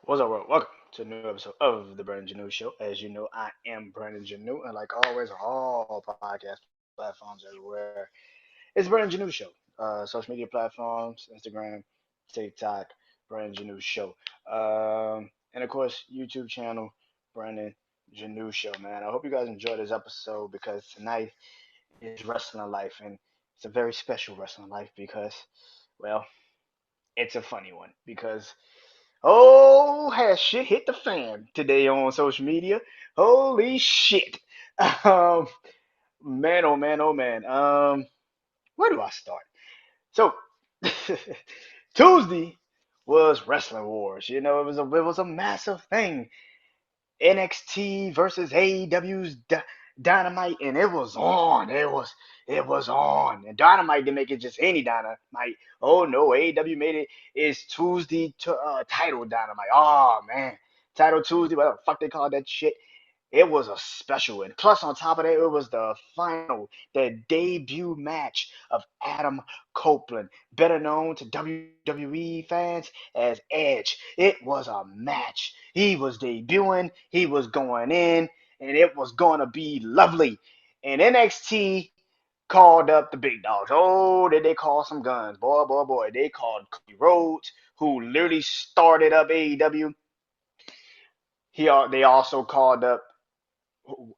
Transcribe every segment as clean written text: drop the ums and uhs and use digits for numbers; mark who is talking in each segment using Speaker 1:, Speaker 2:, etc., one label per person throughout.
Speaker 1: What's up, world? Welcome to a new episode of the BrandonJaneauShow. As you know, I am Brandon Janeau, and like always, on all podcast platforms everywhere, it's Brandon Janeau Show. Social media platforms, Instagram, TikTok, Brandon Janeau Show. And of course, YouTube channel, Brandon Janeau Show, man. I hope you guys enjoyed this episode because tonight is Wrestling Life, and it's a very special Wrestling Life because, well, it's a funny one because oh, has shit hit the fan today on social media? Holy shit. Um, man, oh man, oh man. Where do I start? So, Tuesday was Wrestling Wars. You know, it was a massive thing. NXT versus AEW's Dynamite, and it was on. It was on. And Dynamite didn't make it just any Dynamite. Oh no, AEW made it. It's Tuesday to title Dynamite. Oh man, title Tuesday. What the fuck they call that shit? It was a special one. Plus, on top of that, it was the debut match of Adam Copeland, better known to WWE fans as Edge. It was a match. He was debuting, he was going in, and it was going to be lovely. And NXT called up the big dogs. Oh, did they call some guns? Boy, boy, boy. They called Cody Rhodes, who literally started up AEW. They also called up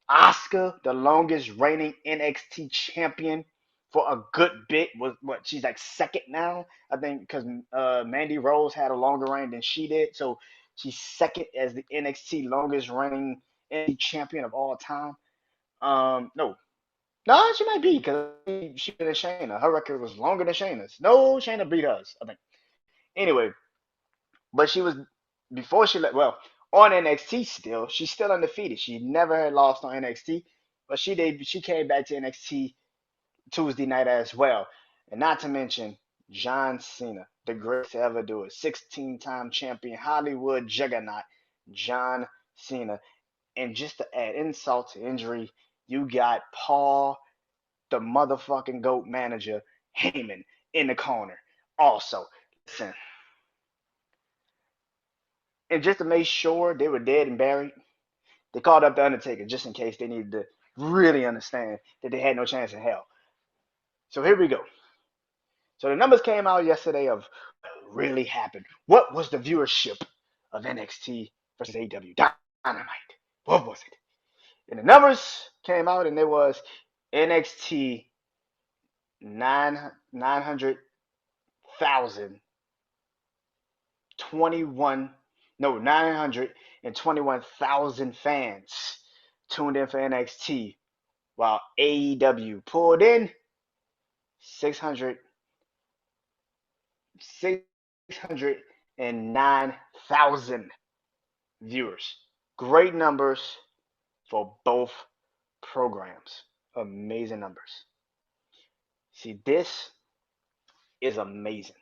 Speaker 1: Asuka, the longest reigning NXT champion for a good bit, was what she's like second now, I think, because Mandy Rose had a longer reign than she did, so she's second as the NXT longest reigning NXT champion of all time. No, no, she might be because she beat Shayna. Her record was longer than Shayna's. No, Shayna beat us, I think. Anyway, but she was before she let well on NXT still. She's still undefeated. She never had lost on NXT, but she came back to NXT Tuesday night as well. And not to mention John Cena, the greatest to ever do it, 16-time champion, Hollywood juggernaut, John Cena. And just to add insult to injury, you got Paul, the motherfucking GOAT manager, Heyman in the corner. Also, listen, and just to make sure they were dead and buried, they called up the Undertaker just in case they needed to really understand that they had no chance in hell. So here we go. So the numbers came out yesterday of what really happened. What was the viewership of NXT versus AEW Dynamite? What was it? And the numbers came out, and it was NXT 921 no 921,000 fans tuned in for NXT, while AEW pulled in 600 609,000 viewers. Great numbers for both programs. Amazing numbers. See, this is amazing.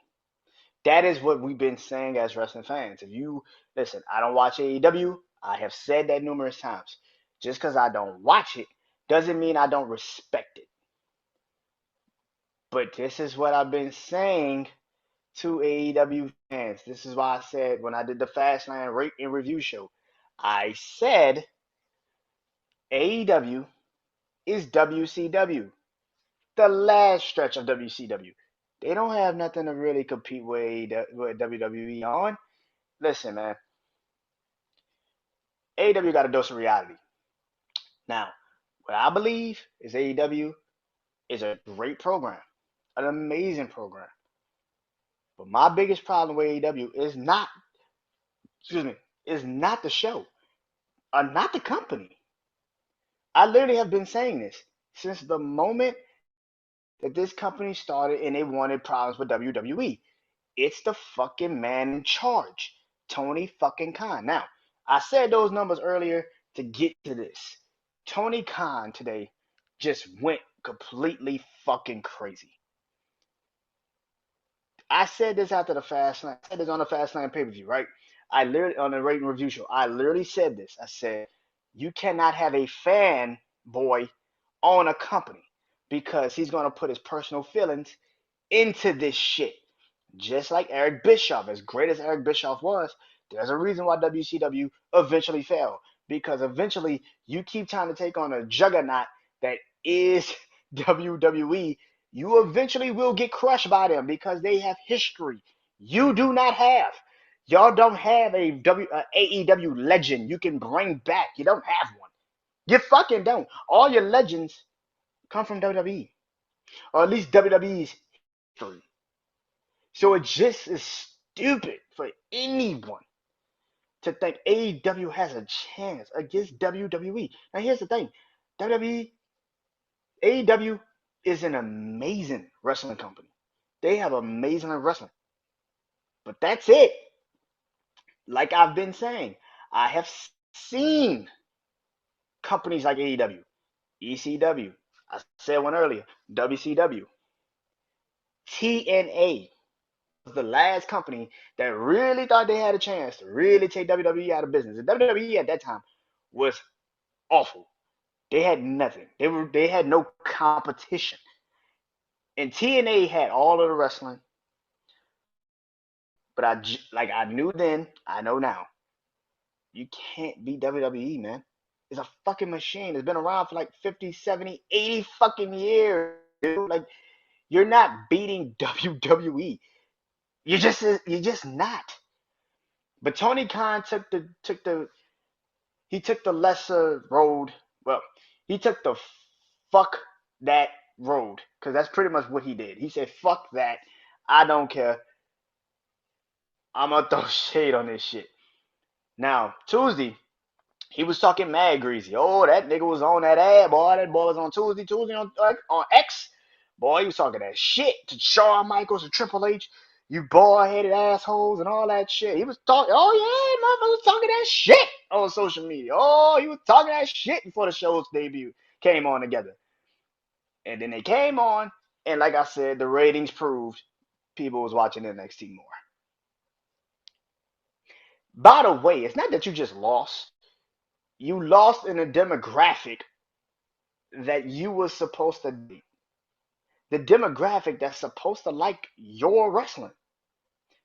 Speaker 1: That is what we've been saying as wrestling fans. If you listen, I don't watch AEW. I have said that numerous times. Just because I don't watch it doesn't mean I don't respect it. But this is what I've been saying to AEW fans. This is why I said when I did the Fastlane Rate and Review show, I said AEW is WCW, the last stretch of WCW. They don't have nothing to really compete with WWE on. Listen, man, AEW got a dose of reality. Now, what I believe is AEW is a great program, an amazing program. But my biggest problem with AEW is not, excuse me, is not the show, or not the company. I literally have been saying this since the moment that this company started and they wanted problems with WWE. It's the fucking man in charge, Tony fucking Khan. Now, I said those numbers earlier to get to this. Tony Khan today just went completely fucking crazy. I said this after the Fastlane. I said this on the Fastlane pay-per-view, right? I literally on the Rate and Review show. I literally said this. I said you cannot have a fan boy on a company because he's gonna put his personal feelings into this shit. Just like Eric Bischoff, as great as Eric Bischoff was, There's a reason why WCW eventually fell because eventually you keep trying to take on a juggernaut that is WWE. You eventually will get crushed by them because they have history. You do not have. Y'all don't have a AEW legend you can bring back. You don't have one. You fucking don't. All your legends come from WWE, or at least WWE's history. So it just is stupid for anyone to think AEW has a chance against WWE. Now here's the thing. WWE, AEW is an amazing wrestling company. They have amazing wrestling. But that's it. Like I've been saying, I have seen companies like AEW, ECW, I said one earlier, WCW, TNA was the last company that really thought they had a chance to really take WWE out of business. And WWE at that time was awful. They had nothing. They had no competition. And TNA had all of the wrestling, but I knew then, I know now. You can't beat WWE, man. It's a fucking machine. It's been around for like 50, 70, 80 fucking years, dude. Like you're not beating WWE. You're just not. But Tony Khan took the lesser road. Well, he took the fuck that road because that's pretty much what he did. He said, "Fuck that. I don't care. I'm gonna throw shade on this shit." Now Tuesday, he was talking mad greasy. Oh, that nigga was on that ad, boy. That boy was on Tuesday on X. Boy, he was talking that shit to Shawn Michaels and Triple H. You bald-headed assholes and all that shit. He was talking. Oh yeah, motherfucker was talking that shit on social media. Oh, he was talking that shit before the show's debut came on together. And then they came on, and like I said, the ratings proved people was watching NXT more. By the way, it's not that you just lost. You lost in a demographic that you were supposed to be. The demographic that's supposed to like your wrestling.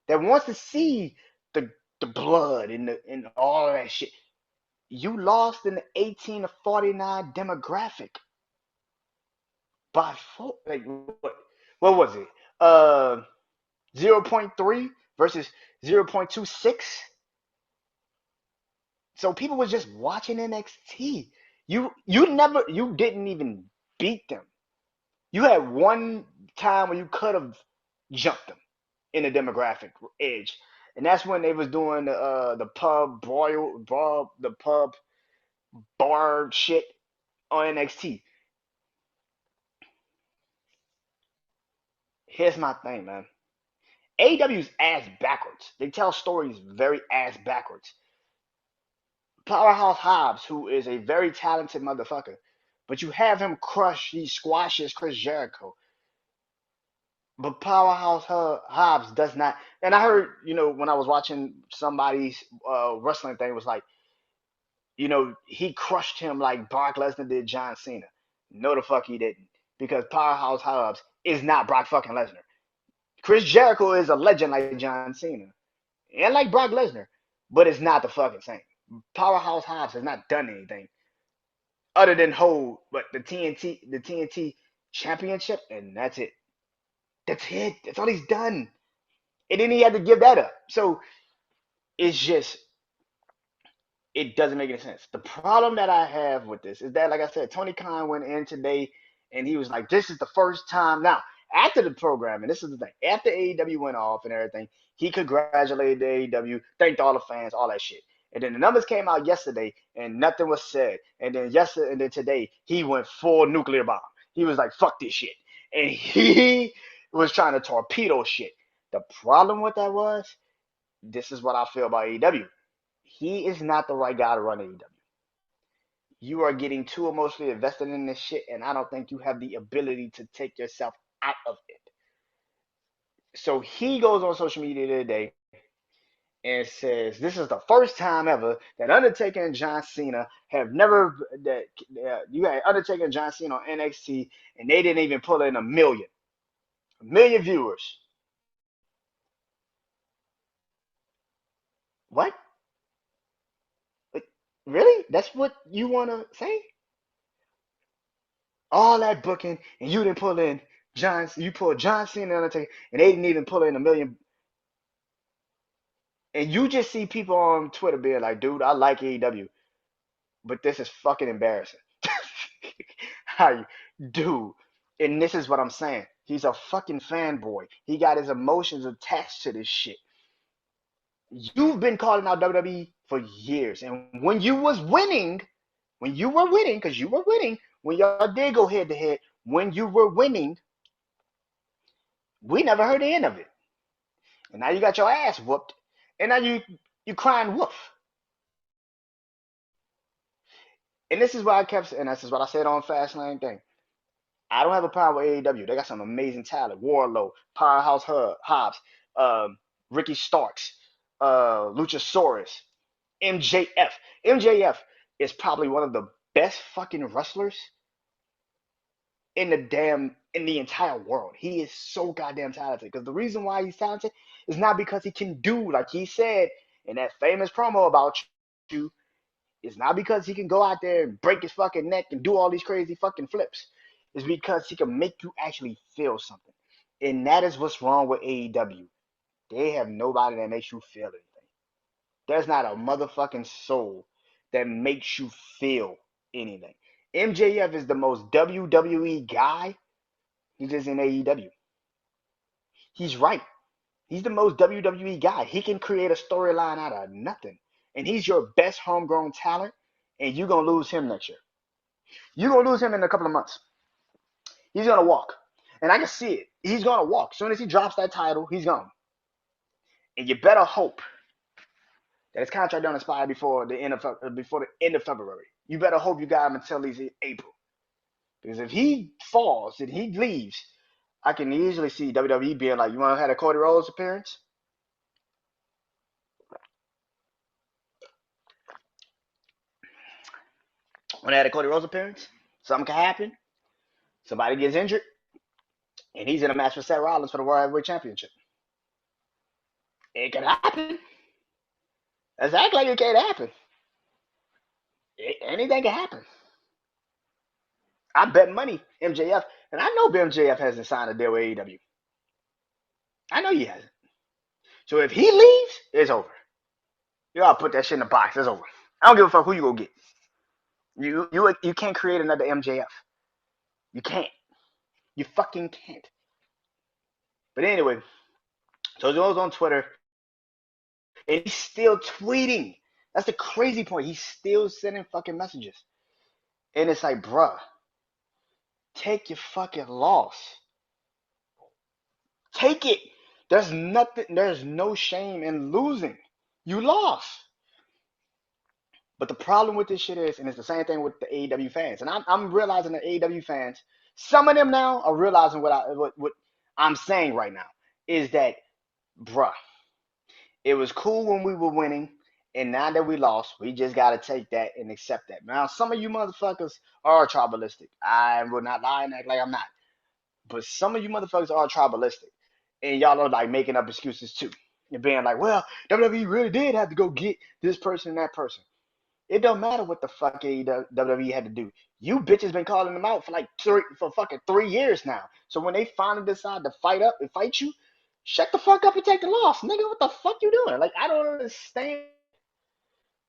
Speaker 1: That wants to see the blood and all that shit. You lost in the 18 to 49 demographic by four, like what was it? 0.3 versus 0.26. So people was just watching NXT. You didn't even beat them. You had one time where you could have jumped them in the demographic edge, and that's when they was doing the pub the pub bar shit on NXT. Here's my thing, man. AEW's ass backwards. They tell stories very ass backwards. Powerhouse Hobbs, who is a very talented motherfucker, but you have him crush, he squashes Chris Jericho. But Powerhouse Hobbs does not. And I heard, when I was watching somebody's wrestling thing, was like, he crushed him like Brock Lesnar did John Cena. No, the fuck he didn't. Because Powerhouse Hobbs is not Brock fucking Lesnar. Chris Jericho is a legend like John Cena and like Brock Lesnar, but it's not the fucking same. Powerhouse Hobbs has not done anything other than hold, but the TNT championship, and that's it. That's it. That's all he's done. And then he had to give that up. So it's just it doesn't make any sense. The problem that I have with this is that, like I said, Tony Khan went in today and he was like, "This is the first time." Now, after the program, and this is the thing, after AEW went off and everything, he congratulated the AEW, thanked all the fans, all that shit. And then the numbers came out yesterday, and nothing was said. And then yesterday, and then today, he went full nuclear bomb. He was like, "Fuck this shit," and he was trying to torpedo shit. The problem with that was, this is what I feel about AEW. He is not the right guy to run AEW. You are getting too emotionally invested in this shit, and I don't think you have the ability to take yourself out of it. So he goes on social media today and says this is the first time ever that Undertaker and John Cena have never that you had Undertaker and John Cena on NXT, and they didn't even pull in a million viewers. What? Really? That's what you want to say? All that booking, and you didn't pull in You pulled John Cena and Undertaker, and they didn't even pull in a million. And you just see people on Twitter being like, dude, I like AEW, but this is fucking embarrassing. How you, dude? And this is what I'm saying. He's a fucking fanboy. He got his emotions attached to this shit. You've been calling out WWE for years, and when you were winning, because you were winning, when y'all did go head to head, when you were winning, we never heard the end of it. And now you got your ass whooped, and now you crying wolf. And this is why I kept, and this is what I said on Fastlane thing. I don't have a problem with AEW. They got some amazing talent. Warlow, Powerhouse Hobbs, Ricky Starks, Luchasaurus, MJF. MJF is probably one of the best fucking wrestlers in the entire world. He is so goddamn talented. Because the reason why he's talented is not because he can do like he said in that famous promo about you. It's not because he can go out there and break his fucking neck and do all these crazy fucking flips. It's because he can make you actually feel something. And that is what's wrong with AEW. They have nobody that makes you feel anything. There's not a motherfucking soul that makes you feel anything. MJF is the most WWE guy. He's just in AEW. He's right. He's the most WWE guy. He can create a storyline out of nothing. And he's your best homegrown talent. And you're going to lose him next year. You're going to lose him in a couple of months. He's going to walk. And I can see it. He's going to walk. As soon as he drops that title, he's gone. And you better hope that his contract don't expire before the end of February. You better hope you got him until at least April. Because if he falls and he leaves, I can easily see WWE being like, you want to have a Cody Rhodes appearance? When I had a Cody Rhodes appearance, something can happen. Somebody gets injured, and he's in a match with Seth Rollins for the World Heavyweight Championship. It can happen. Let's act like it can't happen. Anything can happen. I bet money MJF, and I know MJF hasn't signed a deal with AEW. I know he hasn't. So if he leaves, it's over. You gotta put that shit in the box. It's over. I don't give a fuck who you go get. You can't create another MJF. You can't. You fucking can't. But anyway, so Joe's on Twitter, and he's still tweeting. That's the crazy point. He's still sending fucking messages. And it's like, bruh, take your fucking loss. Take it. There's no shame in losing. You lost. But the problem with this shit is, and it's the same thing with the AEW fans, and I'm realizing the AEW fans, some of them now are realizing what I'm saying right now is that, bruh, it was cool when we were winning, and now that we lost, we just gotta take that and accept that. Now, some of you motherfuckers are tribalistic. I will not lie and act like I'm not. But some of you motherfuckers are tribalistic. And y'all are like making up excuses too. And being like, well, WWE really did have to go get this person and that person. It don't matter what the fuck WWE had to do. You bitches been calling them out for fucking 3 years now. So when they finally decide to fight up and fight you, shut the fuck up and take the loss, nigga. What the fuck you doing? Like, I don't understand.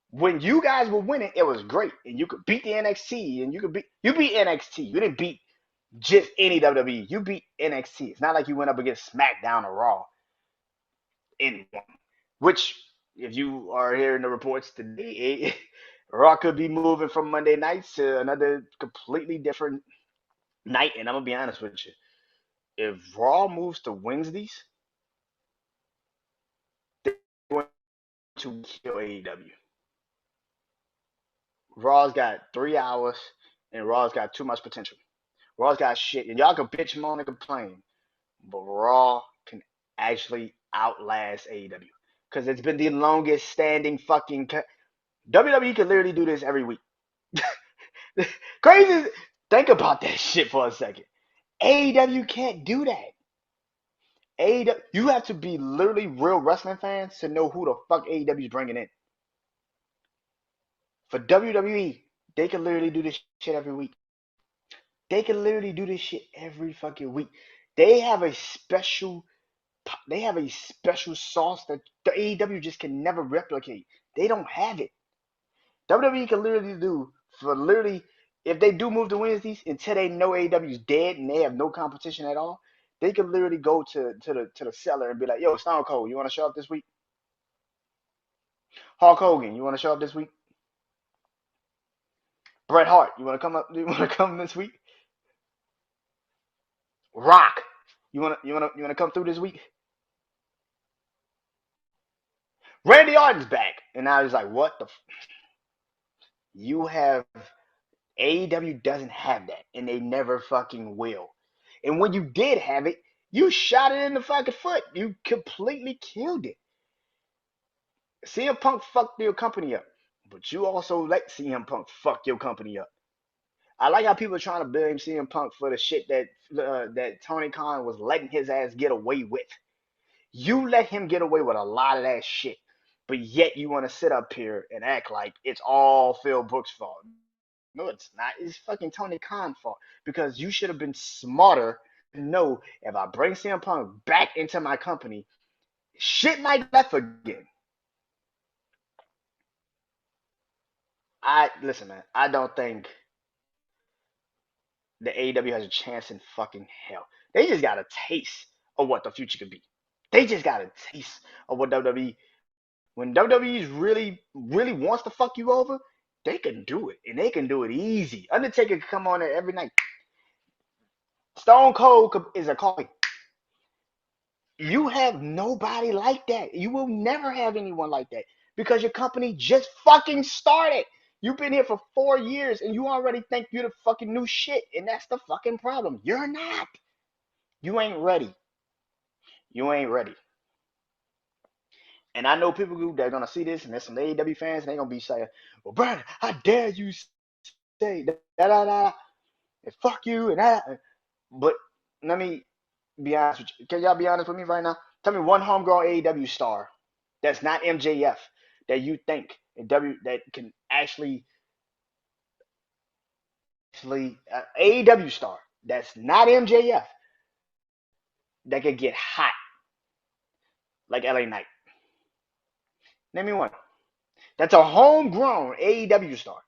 Speaker 1: When you guys were winning, it was great, and you could beat the NXT, and you beat NXT. You didn't beat just any WWE. You beat NXT. It's not like you went up against SmackDown or Raw in one. Which, if you are hearing the reports today, Raw could be moving from Monday nights to another completely different night. And I'm gonna be honest with you, if Raw moves to Wednesdays, they're going to kill AEW. Raw's got 3 hours, and Raw's got too much potential. Raw's got shit, and y'all can bitch, moan, and complain, but Raw can actually outlast AEW because it's been the longest standing fucking. WWE can literally do this every week. Crazy. Think about that shit for a second. AEW can't do that. AEW, you have to be literally real wrestling fans to know who the fuck AEW is bringing in. For WWE, they can literally do this shit every week. They can literally do this shit every fucking week. They have a special they have a special sauce that the AEW just can never replicate. They don't have it. WWE can literally do for literally if they do move to Wednesdays until they know AEW is dead and they have no competition at all, they can literally go to the seller and be like, "Yo, Stone Cold, you want to show up this week? Hulk Hogan, you want to show up this week? Bret Hart, you want to come up? You want to come this week? Rock, you want to come through this week? Randy Orton's back, and now he's like, what the? You have AEW doesn't have that, and they never fucking will. And when you did have it, you shot it in the fucking foot. You completely killed it. CM Punk fucked your company up, but you also let CM Punk fuck your company up. I like how people are trying to blame CM Punk for the shit that Tony Khan was letting his ass get away with. You let him get away with a lot of that shit, but yet you want to sit up here and act like it's all Phil Brooks' fault. No, it's not. It's fucking Tony Khan's fault because you should have been smarter to know if I bring CM Punk back into my company, shit might get left again. I listen, man. I don't think the AEW has a chance in fucking hell. They just got a taste of what the future could be. They just got a taste of what WWE. When WWE really wants to fuck you over, they can do it, and they can do it easy. Undertaker can come on there every night. Stone Cold is a call. You have nobody like that. You will never have anyone like that because your company just fucking started. You've been here for 4 years and you already think you're the fucking new shit, and that's the fucking problem. You're not. You ain't ready. You ain't ready. And I know people who they're gonna see this, and there's some AEW fans, and they're gonna be saying, "Well, Brandon, how dare you say da da da, and fuck you and that." But let me be honest with you. Can y'all be honest with me right now? Tell me one homegrown AEW star that's not MJF that you think that can actually AEW star that's not MJF that could get hot like LA Knight. Name me one. That's a homegrown AEW star.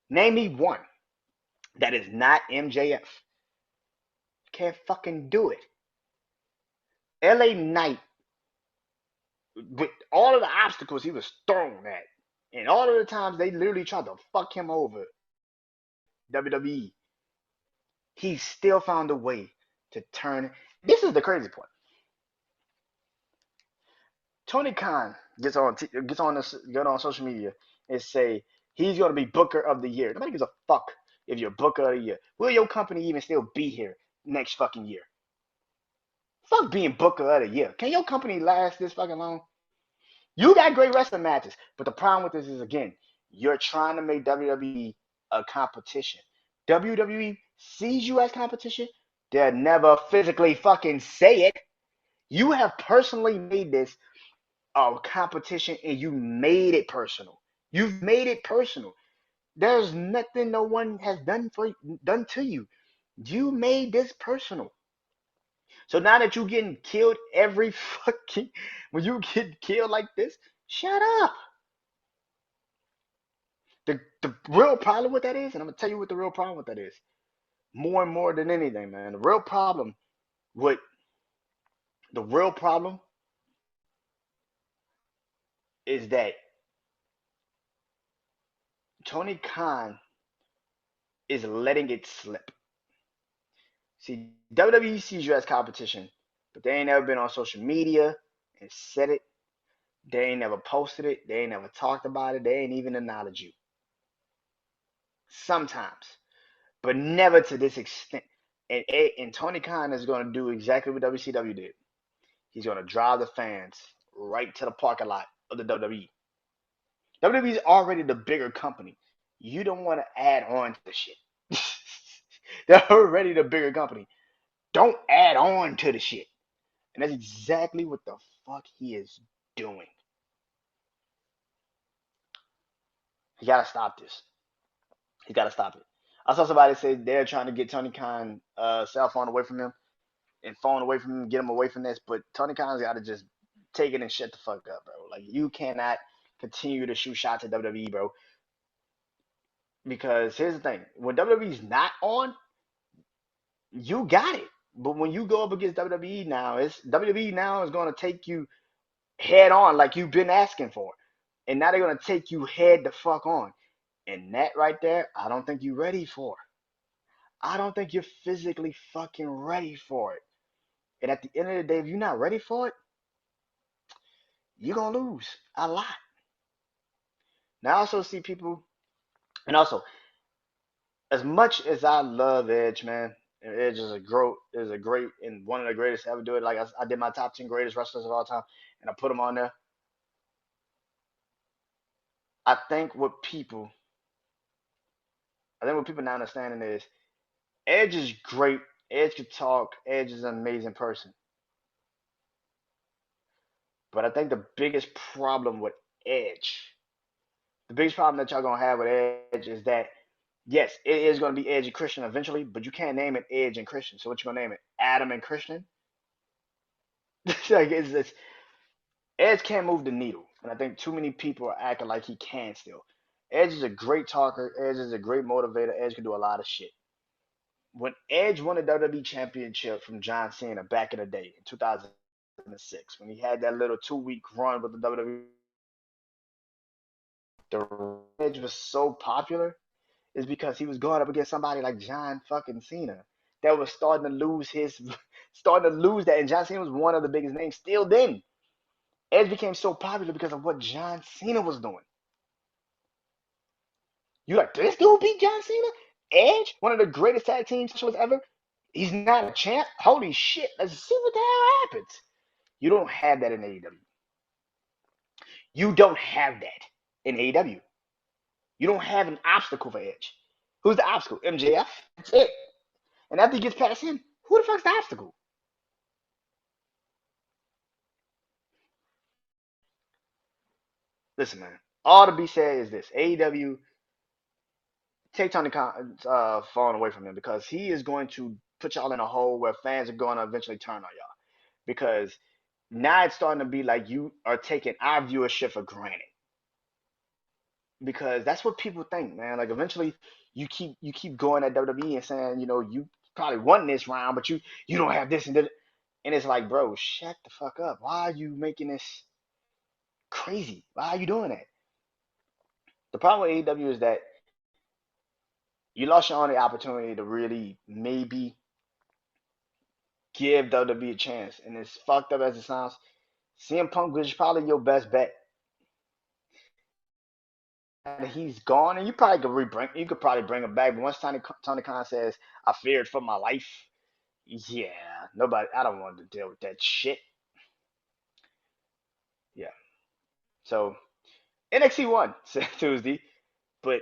Speaker 1: Name me one that is not MJF. Can't fucking do it. LA Knight, with all of the obstacles he was thrown at, and all of the times they literally tried to fuck him over, WWE, he still found a way to turn. This is the crazy part. Tony Khan get on social media and say he's going to be Booker of the Year. Nobody gives a fuck if you're Booker of the Year. Will your company even still be here next fucking year? Fuck being Booker of the Year. Can your company last this fucking long? You got great wrestling matches, but the problem with this is again, you're trying to make WWE a competition. WWE sees you as competition. They'll never physically fucking say it. You have personally made this a competition and you made it personal. You've made it personal. There's nothing no one has done to you. You made this personal. So now that you're getting killed every fucking when you get killed like this, shut up. The real problem with that is, and I'm gonna tell you what the real problem with that is. More and more than anything, man. With the real problem is that Tony Khan is letting it slip. See, WWE sees you as competition, but they ain't never been on social media and said it. They ain't never posted it. They ain't never talked about it. They ain't even acknowledged you. Sometimes, but never to this extent. And Tony Khan is going to do exactly what WCW did. He's going to drive the fans right to the parking lot of the WWE. WWE is already the bigger company. You don't want to add on to the shit. They're already the bigger company. Don't add on to the shit. And that's exactly what the fuck he is doing. He gotta stop this. He gotta stop it. I saw somebody say they're trying to get Tony Khan cell phone away from him and phone away from him, get him away from this. But Tony Khan's gotta just take it and shut the fuck up, bro. Like you cannot continue to shoot shots at WWE, bro. Because here's the thing: when WWE's not on, you got it. But when you go up against WWE now, it's WWE now is going to take you head on like you've been asking for, and now they're going to take you head the fuck on. And that right there, I don't think you're ready for. I don't think you're physically fucking ready for it. And at the end of the day, if you're not ready for it, you're gonna lose a lot. Now I also see people, and also as much as I love Edge, man, and Edge is a great and one of the greatest to ever do it. Like I did my top 10 greatest wrestlers of all time, and I put them on there. I think what people, I think what people not understanding is Edge is great. Edge can talk. Edge is an amazing person. But I think the biggest problem with Edge, the biggest problem that y'all gonna have with Edge is that yes, it is gonna be Edge and Christian eventually, but you can't name it Edge and Christian. So what you gonna name it? Adam and Christian? Like it's Edge can't move the needle, and I think too many people are acting like he can still. Edge is a great talker. Edge is a great motivator. Edge can do a lot of shit. When Edge won the WWE Championship from John Cena back in the day in 2006, when he had that little 2 week run with the WWE, the Edge was so popular is because he was going up against somebody like John fucking Cena that was starting to lose his, starting to lose that, and John Cena was one of the biggest names still then. Edge became so popular because of what John Cena was doing. You like this dude beat John Cena? Edge, one of the greatest tag team specialists ever. He's not a champ. Holy shit! Let's see what the hell happens. You don't have that in AEW. You don't have that in AEW. You don't have an obstacle for Edge. Who's the obstacle? MJF. That's it. And after he gets past him, who the fuck's the obstacle? Listen, man. All to be said is this: AEW, take Tony Khan's phone away from him because he is going to put y'all in a hole where fans are going to eventually turn on y'all. Because now it's starting to be like you are taking our viewership for granted. Because that's what people think, man. Like eventually you keep going at WWE and saying, you probably won this round, but you don't have this and that. And it's like, bro, shut the fuck up. Why are you making this crazy? Why are you doing that? The problem with AEW is that you lost your only opportunity to really maybe give WWE a chance. And as fucked up as it sounds, CM Punk was probably your best bet. And he's gone, and you could probably bring him back. But once Tony Khan says, "I feared for my life," yeah, nobody. I don't want to deal with that shit. Yeah. So NXT won Tuesday, but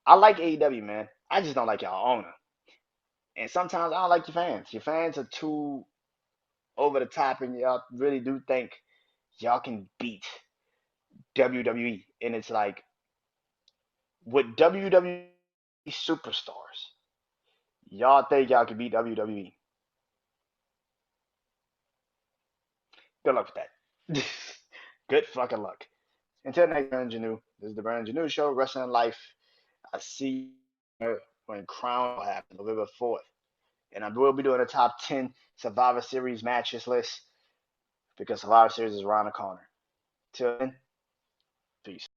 Speaker 1: I like AEW, man. I just don't like y'all owner, and sometimes I don't like your fans. Your fans are too over the top, and y'all really do think y'all can beat WWE, and it's like with WWE superstars, y'all think y'all can beat WWE. Good luck with that. Good fucking luck. Until next, Brandon Janu. This is the Brandon Janu Show, Wrestling Life. I see you when Crown will happen, November 4th. And I will be doing a top 10 Survivor Series matches list because Survivor Series is around the corner. Till then, peace.